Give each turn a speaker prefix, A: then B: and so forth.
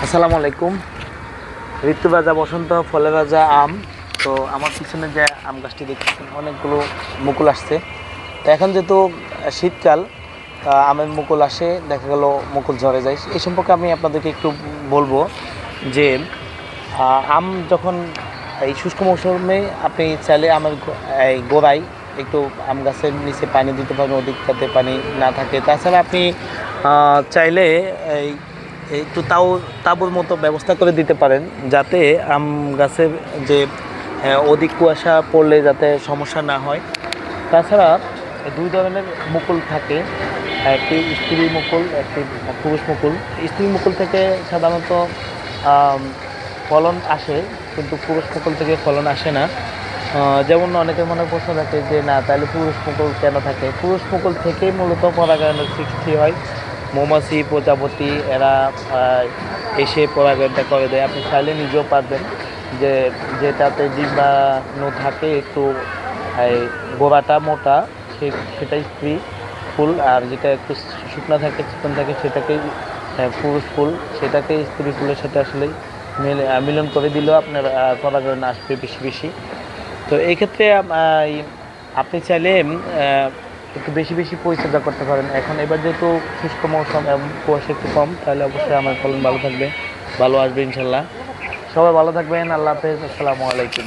A: আসসালামু আলাইকুম। ঋতুবাজা বসন্ত ফলে ভাজা আম। তো আমার পিছনে যে আম গাছটি দেখতেছেন অনেকগুলো মুকুল আসছে। তো এখন যেহেতু শীতকাল, আমের মুকুল আসে, দেখা গেল মুকুল ঝরে যায়। এই সম্পর্কে আমি আপনাদেরকে একটু বলবো যে আম যখন এই শুষ্ক মৌসুমে আপনি চাইলে এই গোড়ায় একটু আম গাছের নিচে পানি দিতে পারেন, অধিক যাতে পানি না থাকে। তাছাড়া আপনি চাইলে এই একটু তাঁবুর মতো ব্যবস্থা করে দিতে পারেন, যাতে আম গাছের যে অধিক কুয়াশা পড়লে যাতে সমস্যা না হয়। তাছাড়া দুই ধরনের মুকুল থাকে, একটি স্ত্রী মুকুল, একটি পুরুষ মুকুল। স্ত্রী মুকুল থেকে সাধারণত আম, ফলন আসে, কিন্তু পুরুষ মুকুল থেকে ফলন আসে না। যেমন অনেকের মনে প্রশ্ন থাকে যে না, তাহলে পুরুষ মুকুল কেন থাকে? পুরুষ মুকুল থেকেই মূলত পরাগায়নের সৃষ্টি হয়। মৌমাছি, প্রজাপতি এরা এসে পরাগায়নটা করে দেয়। আপনি চাইলে নিজেও পারবেন, যে যেটাতে ডিম্বাণু থাকে একটু এই গোড়াটা মোটা, সেটাই স্ত্রী ফুল, আর যেটা একটু শুকনা থাকে, চিকন থাকে, সেটাকেই পুরুষ ফুল। সেটাকে স্ত্রী ফুলের সাথে আসলে মিলন করে দিলেও আপনার পরাগায়ন আসবে বেশি বেশি। তো এই ক্ষেত্রে আপনি চাইলে একটু বেশি বেশি পরিচর্যা করতে পারেন। এখন এবার যেহেতু শুষ্ক মৌসুম এবং কুয়াশা একটু কম, তাহলে অবশ্যই আমার ফলন ভালো থাকবে, ভালো আসবে ইনশাল্লাহ। সবাই ভালো থাকবেন। আল্লাহ হাফেজ। আসসালামু আলাইকুম।